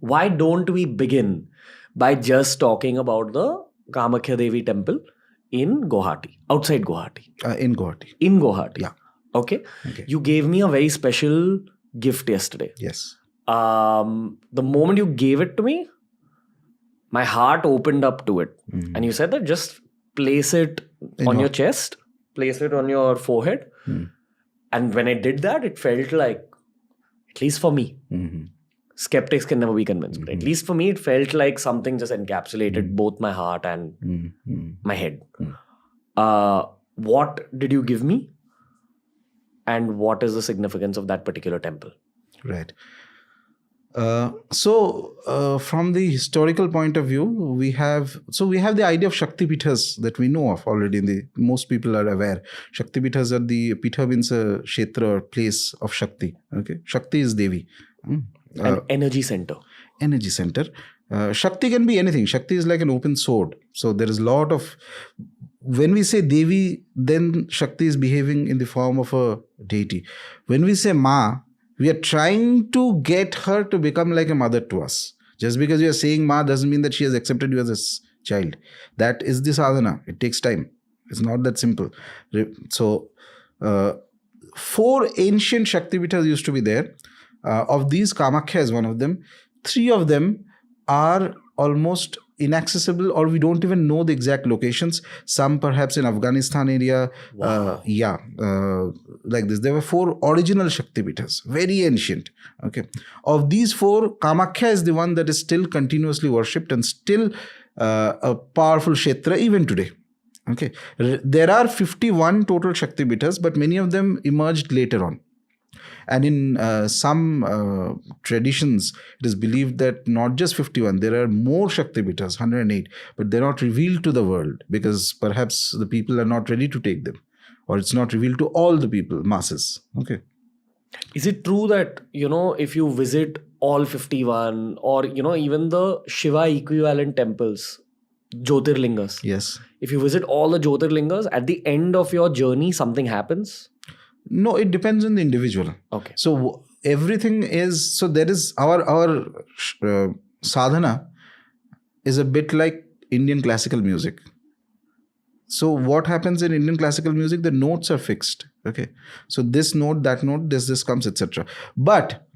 why don't we begin by just talking about the Kamakhya Devi temple in Guwahati, outside Guwahati? In Guwahati. In Guwahati. Yeah. Okay. Okay. You gave me a very special gift yesterday. Yes. The moment you gave it to me, my heart opened up to it. Mm. And you said that just place it on your chest, place it on your forehead. Mm. And when I did that, it felt like, at least for me, skeptics can never be convinced, but at least for me, it felt like something just encapsulated both my heart and my head. What did you give me? And what is the significance of that particular temple? Right. So from the historical point of view, we have the idea of Shakti Peethas that we know of already. Most people are aware. Shakti Peethas are the Peetha means a kshetra or place of Shakti. Okay, Shakti is Devi. An energy center. Energy center. Shakti can be anything. Shakti is like an open sword. So there is a lot of. When we say Devi, then Shakti is behaving in the form of a deity. When we say Ma, we are trying to get her to become like a mother to us. Just because you are saying Ma doesn't mean that she has accepted you as a child. That is the sadhana. It takes time. It's not that simple. So, 4 ancient Shakti Peethas used to be there. Of these, Kamakhya is one of them. 3 of them are almost inaccessible, or we don't even know the exact locations. Some perhaps in Afghanistan area. Wow. Like this. There were 4 original Shakti Peethas, very ancient. Okay. Of these 4, Kamakhya is the one that is still continuously worshipped and still a powerful kshetra even today. Okay. There are 51 total Shakti Peethas, but many of them emerged later on. And in some traditions, it is believed that not just 51, there are more Shakti Peethas, 108, but they're not revealed to the world because perhaps the people are not ready to take them, or it's not revealed to all the people, masses. Okay. Is it true that, if you visit all 51 or, even the Shiva equivalent temples, Jyotirlingas? Yes. If you visit all the Jyotirlingas, at the end of your journey, something happens? No, it depends on the individual. Okay. So everything is, so there is our sadhana is a bit like Indian classical music. So what happens in Indian classical music, the notes are fixed. Okay. So this note, that note, this comes, etc. But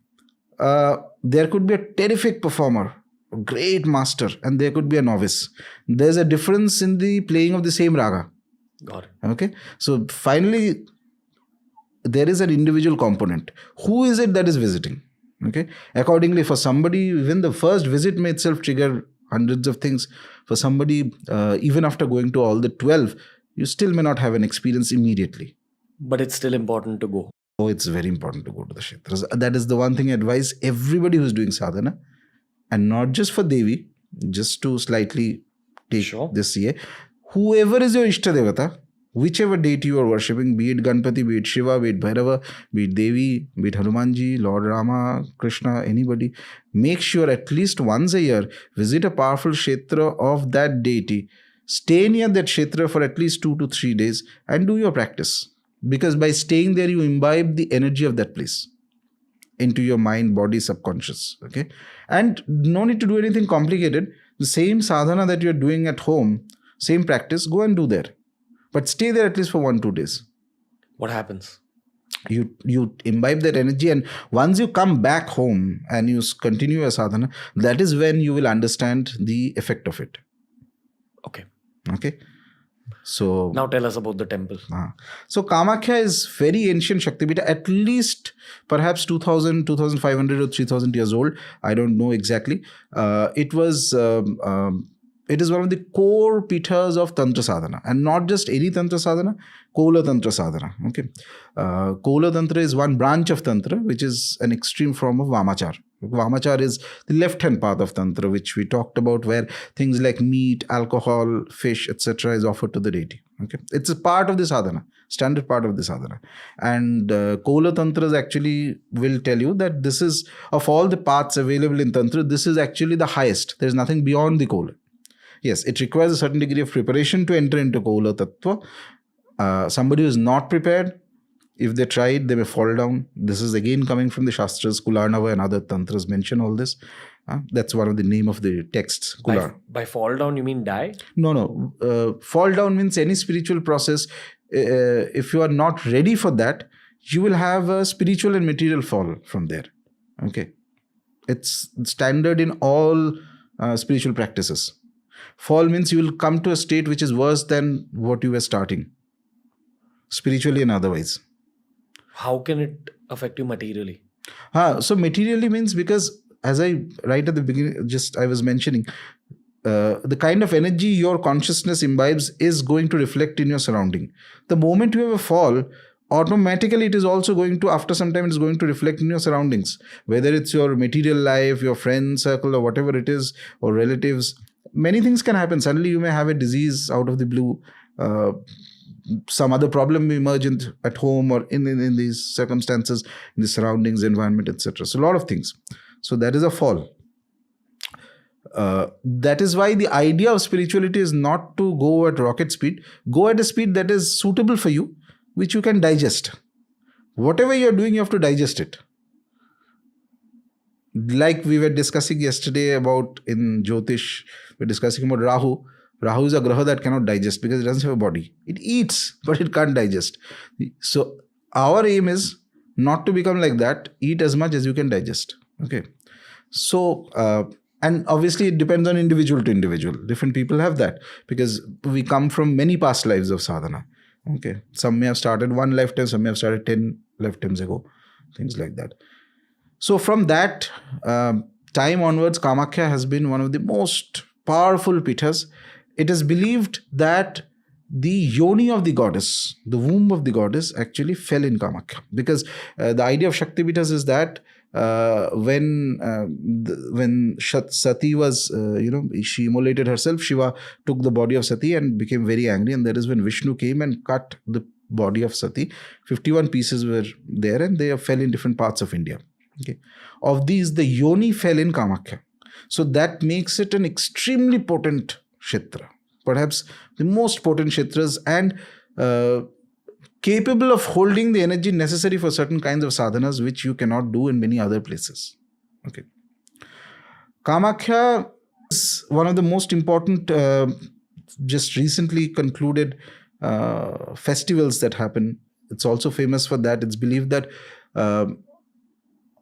there could be a terrific performer, a great master, and there could be a novice. There's a difference in the playing of the same raga. Got it. Okay. So finally, there is an individual component. Who is it that is visiting? Okay. Accordingly, for somebody, even the first visit may itself trigger hundreds of things. For somebody, even after going to all the 12, you still may not have an experience immediately. But it's still important to go. Oh, it's very important to go to the kshetras. That is the one thing I advise everybody who's doing sadhana, and not just for Devi, just to slightly take this year. Whoever is your Ishta Devata, whichever deity you are worshipping, be it Ganpati, be it Shiva, be it Bhairava, be it Devi, be it Hanumanji, Lord Rama, Krishna, anybody, make sure at least once a year, visit a powerful kshetra of that deity, stay near that kshetra for at least 2 to 3 days and do your practice. Because by staying there, you imbibe the energy of that place into your mind, body, subconscious. Okay. And no need to do anything complicated. The same sadhana that you're doing at home, same practice, go and do there. But stay there at least for 1-2 days. What happens? You imbibe that energy, and once you come back home and you continue your sadhana, that is when you will understand the effect of it. Okay. Okay. So now tell us about the temple. So Kamakhya is very ancient Shakti Peetha, at least perhaps 2000, 2500 or 3000 years old. I don't know exactly. It is one of the core Peethas of Tantra Sadhana, and not just any Tantra Sadhana, Kola Tantra Sadhana. Okay. Kola Tantra is one branch of Tantra, which is an extreme form of Vamachar. Vamachar is the left-hand path of Tantra, which we talked about, where things like meat, alcohol, fish, etc. is offered to the deity. Okay. It's a part of the sadhana, standard part of the sadhana. And Kola Tantras actually will tell you that this is, of all the paths available in Tantra, this is actually the highest. There's nothing beyond the Kola. Yes, it requires a certain degree of preparation to enter into Kola Tattva. Somebody who is not prepared, if they try it, they may fall down. This is again coming from the Shastras, Kularnava and other Tantras mention all this. That's one of the name of the texts. Kula. By fall down, you mean die? No. Fall down means any spiritual process. If you are not ready for that, you will have a spiritual and material fall from there. Okay. It's standard in all spiritual practices. Fall means you will come to a state which is worse than what you were starting, spiritually and otherwise. How can it affect you materially? So materially means, because as I right at the beginning, I was mentioning, the kind of energy your consciousness imbibes is going to reflect in your surrounding. The moment you have a fall, automatically it is also going to, after some time, it is going to reflect in your surroundings. Whether it's your material life, your friend circle, or whatever it is, or relatives, many things can happen. Suddenly you may have a disease out of the blue. Some other problem emergent at home or in these circumstances, in the surroundings, environment, etc. So a lot of things. So that is a fall. That is why the idea of spirituality is not to go at rocket speed. Go at a speed that is suitable for you, which you can digest. Whatever you are doing, you have to digest it. Like we were discussing yesterday about in Jyotish, we're discussing about Rahu. Rahu is a graha that cannot digest because it doesn't have a body. It eats, but it can't digest. So our aim is not to become like that. Eat as much as you can digest. Okay. So, and obviously it depends on individual to individual. Different people have that because we come from many past lives of sadhana. Okay. Some may have started one lifetime, some may have started 10 lifetimes ago. Things like that. So from that time onwards, Kamakhya has been one of the most powerful Peethas. It is believed that the yoni of the goddess, the womb of the goddess, actually fell in Kamakhya. Because the idea of Shakti Peethas is that when Sati was, she immolated herself, Shiva took the body of Sati and became very angry. And that is when Vishnu came and cut the body of Sati. 51 pieces were there and they fell in different parts of India. Okay. Of these, the yoni fell in Kamakhya. So that makes it an extremely potent Kshetra. Perhaps the most potent Kshetras and capable of holding the energy necessary for certain kinds of sadhanas which you cannot do in many other places. Okay. Kamakhya is one of the most important, just recently concluded festivals that happen. It's also famous for that. It's believed that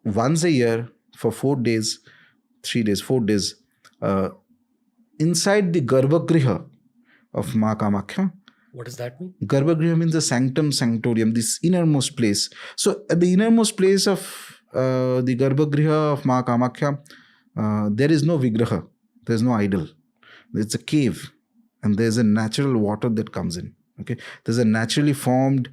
once a year for 4 days, inside the Garbhagriha of Ma Kamakhya. What does that mean? Garbhagriha means the sanctum sanctorium, this innermost place. So at the innermost place of the Garbhagriha of Ma Kamakhya, there is no vigraha, there is no idol. It's a cave and there is a natural water that comes in. Okay, there's a naturally formed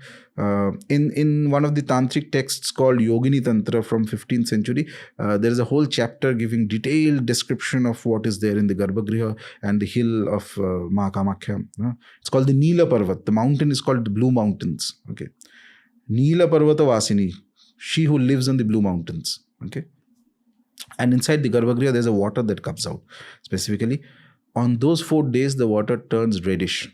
in one of the tantric texts called Yogini Tantra from 15th century. There is a whole chapter giving detailed description of what is there in the Garbhagriha and the hill of Ma Kamakhya. It's called the Neela Parvat. The mountain is called the Blue Mountains. Okay, Neela Parvata Vasini, she who lives on the Blue Mountains. Okay, and inside the Garbhagriha there's a water that comes out. Specifically, on those 4 days the water turns reddish.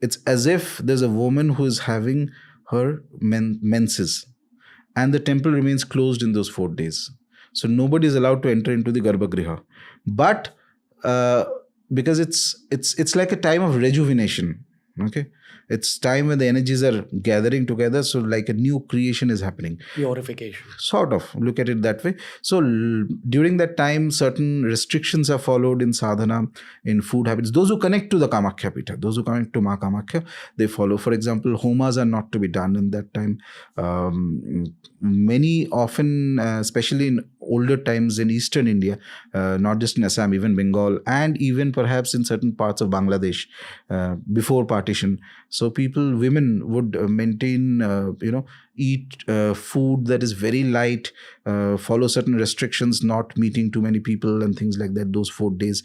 It's as if there's a woman who is having her menses and the temple remains closed in those 4 days. So nobody is allowed to enter into the Garbhagriha. But because it's like a time of rejuvenation. Okay, it's time when the energies are gathering together. So like a new creation is happening. Purification. Sort of. Look at it that way. So during that time, certain restrictions are followed in sadhana, in food habits. Those who connect to the Kamakhya Peetha, those who connect to Ma Kamakhya, they follow. For example, homas are not to be done in that time. Many often, especially in older times in Eastern India, not just in Assam, even Bengal, and even perhaps in certain parts of Bangladesh, before partition. So women would maintain, eat food that is very light, follow certain restrictions, not meeting too many people and things like that, those 4 days.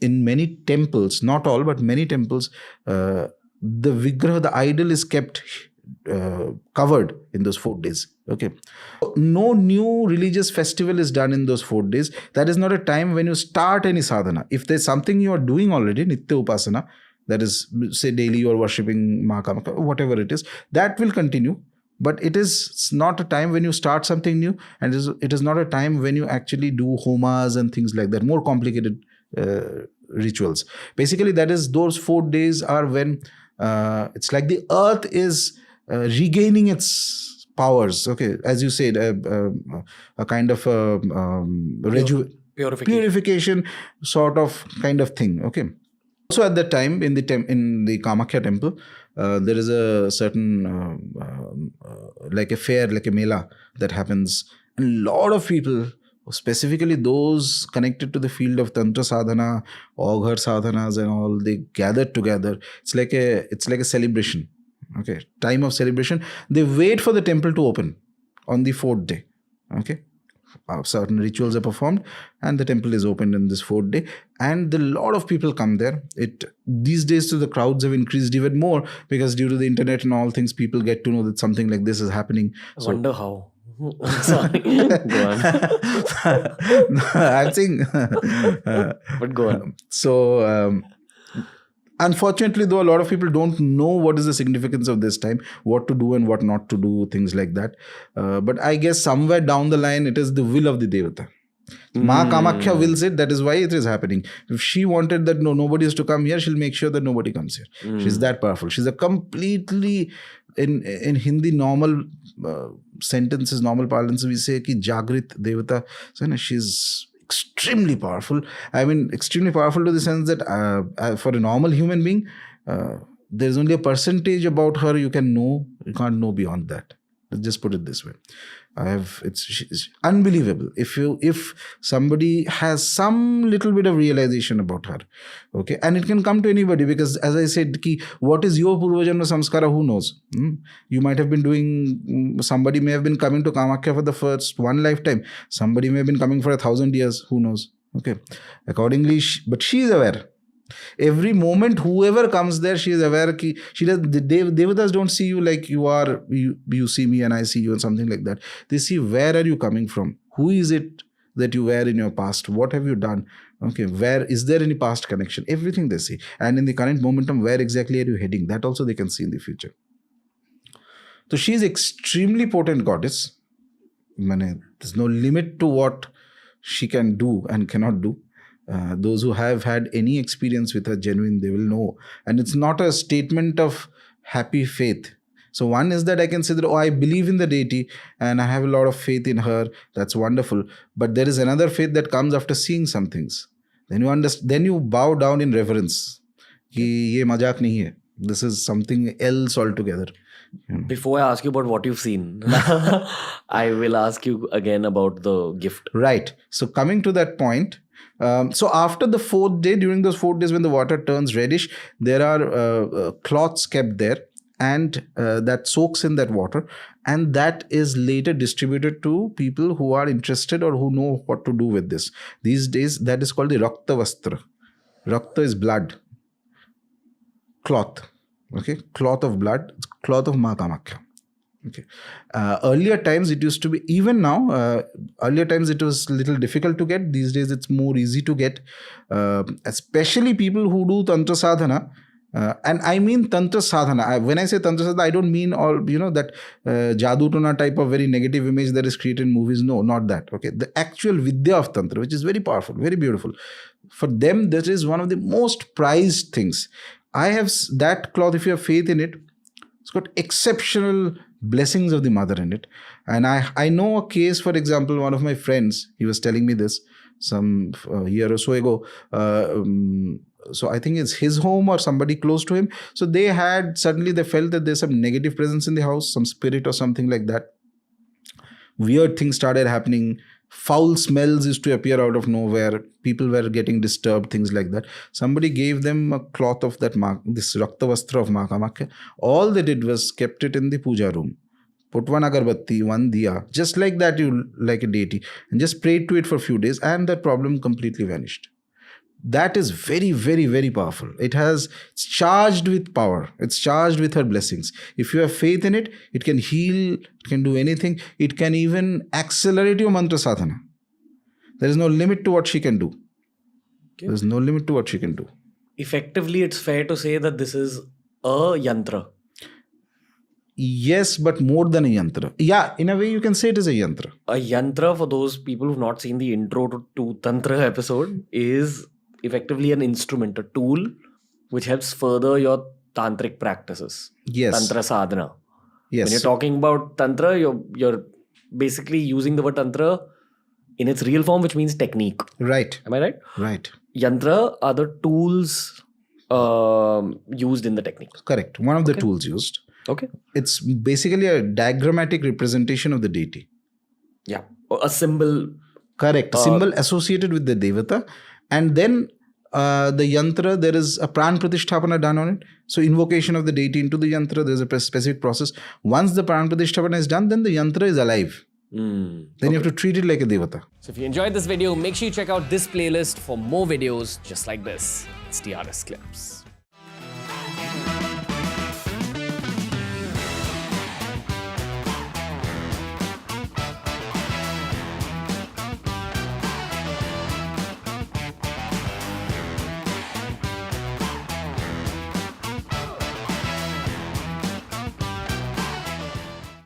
In many temples, not all, but many temples, the vigraha, the idol is kept covered in those 4 days. Okay. No new religious festival is done in those 4 days. That is not a time when you start any sadhana. If there's something you are doing already, Nitya Upasana, that is, say daily you are worshipping Ma Kamakhya, whatever it is, that will continue. But it is not a time when you start something new, and it is not a time when you actually do homas and things like that, more complicated rituals. Basically, that is, those 4 days are when it's like the earth is regaining its powers. Okay, as you said, a kind of purification sort of kind of thing. Okay. Also at that time in the Kamakhya temple, there is a certain like a fair, like a mela that happens, and a lot of people, specifically those connected to the field of tantra sadhana, aughar sadhanas and all, they gather together. It's like a celebration. Okay, time of celebration. They wait for the temple to open on the 4th day. Okay, certain rituals are performed and the temple is opened in this 4th day, and a lot of people come there. These days the crowds have increased even more, because due to the internet and all things, people get to know that something like this is happening. I wonder how. Sorry, go on. I'm saying but go on. So unfortunately, though, a lot of people don't know what is the significance of this time, what to do and what not to do, things like that. But I guess somewhere down the line, it is the will of the Devata. Ma Kamakhya wills it. That is why it is happening. If she wanted that nobody is to come here, she'll make sure that nobody comes here. She's that powerful. She's a completely, in Hindi, normal sentences, normal parlance, we say ki Jagrit Devata. So she's extremely powerful. I mean, extremely powerful to the sense that for a normal human being, there's only a percentage about her you can know. You can't know beyond that. Let's just put it this way. It's unbelievable. If somebody has some little bit of realization about her, okay, and it can come to anybody, because as I said, what is your Purvajanma Samskara, who knows? You might have been doing, somebody may have been coming to Kamakhya for the first one lifetime. Somebody may have been coming for 1,000 years, who knows? Okay. Accordingly, but she is aware. Every moment, whoever comes there, she is aware. She does. The Devatas don't see you like you are. You see me and I see you and something like that. They see where are you coming from. Who is it that you were in your past? What have you done? Okay, where is there any past connection? Everything they see, and in the current momentum, where exactly are you heading? That also they can see in the future. So she is extremely potent goddess. There's no limit to what she can do and cannot do. Those who have had any experience with her genuine, they will know. And it's not a statement of happy faith. So one is that I can say that, I believe in the deity and I have a lot of faith in her. That's wonderful. But there is another faith that comes after seeing some things. Then you bow down in reverence. Ki ye mazak nahi hai. This is something else altogether. Before I ask you about what you've seen, I will ask you again about the gift. Right. So coming to that point, so after the 4th day, during those 4 days when the water turns reddish, there are cloths kept there, and that soaks in that water, and that is later distributed to people who are interested or who know what to do with this. These days, that is called the Raktavastra. Rakta is blood. Cloth. Okay, cloth of blood, cloth of Ma Kamakhya. Okay. Earlier times it used to be, even now, earlier times it was a little difficult to get. These days it's more easy to get, especially people who do Tantra Sadhana. And I mean Tantra Sadhana. When I say Tantra Sadhana, I don't mean all, that Jadoo Tona type of very negative image that is created in movies. No, not that. Okay. The actual Vidya of Tantra, which is very powerful, very beautiful. For them, that is one of the most prized things. I have that cloth, if you have faith in it, it's got exceptional blessings of the mother in it. And I know a case, for example, one of my friends, he was telling me this some year or so ago. So I think it's his home or somebody close to him. So they felt that there's some negative presence in the house, some spirit or something like that. Weird things started happening. Foul smells used to appear out of nowhere. People were getting disturbed, things like that. Somebody gave them a cloth of this Raktavastra of Ma Kamakhya. All they did was kept it in the puja room. Put one agarbatti, one diya, just like that, like a deity, and just prayed to it for a few days, and that problem completely vanished. That is very, very, very powerful. It's charged with power. It's charged with her blessings. If you have faith in it, it can heal, it can do anything. It can even accelerate your mantra sadhana. There is no limit to what she can do. Okay. There is no limit to what she can do. Effectively, it's fair to say that this is a yantra. Yes, but more than a yantra. Yeah, in a way you can say it is a yantra. A yantra, for those people who've not seen the intro to Tantra episode, is effectively an instrument, a tool which helps further your tantric practices. Yes. Tantra sadhana. Yes. When you're talking about Tantra, you're basically using the word Tantra in its real form, which means technique. Right. Am I right? Right. Yantra are the tools used in the technique. Correct. One of the tools used. Okay. It's basically a diagrammatic representation of the deity. Yeah. A symbol. Correct. A symbol associated with the devata. And then the yantra, there is a pran pratisthapana done on it. So invocation of the deity into the yantra, there's a specific process. Once the pran pratisthapana is done, then the yantra is alive. Then you have to treat it like a devata. So if you enjoyed this video, make sure you check out this playlist for more videos just like this. It's TRS Clips.